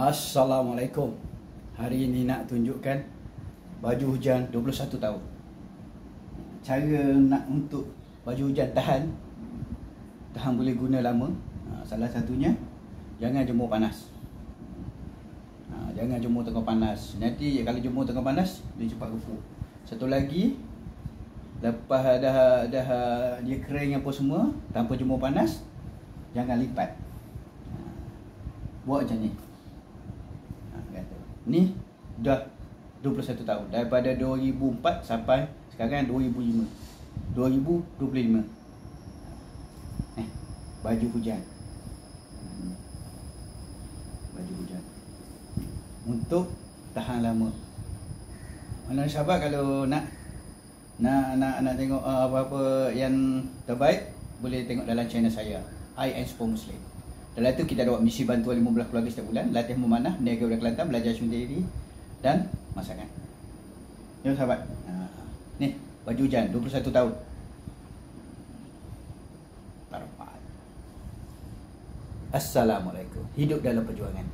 Assalamualaikum. Hari ini nak tunjukkan baju hujan 21 tahun. Cara nak untuk baju hujan tahan boleh guna lama. Salah satunya jangan jemur panas. Jangan jemur tengah panas. Nanti kalau jemur tengah panas dia cepat rufuh. Satu lagi, lepas dah dia kering apa semua tanpa jemur panas, jangan lipat. Buat macam ni. Ni dah 21 tahun. Daripada 2004 sampai sekarang 2005. 2025. Baju hujan. Baju hujan. Untuk tahan lama. Mana sahabat kalau nak tengok apa-apa yang terbaik, boleh tengok dalam channel saya, I and Sport Muslim. Dalam tu kita ada buat misi bantuan 15 keluarga setiap bulan, latihan memanah, niaga budak Kelantan, belajar sendiri dan masakan. Ya sahabat. Ni baju hujan 21 tahun. Assalamualaikum. Hidup dalam perjuangan.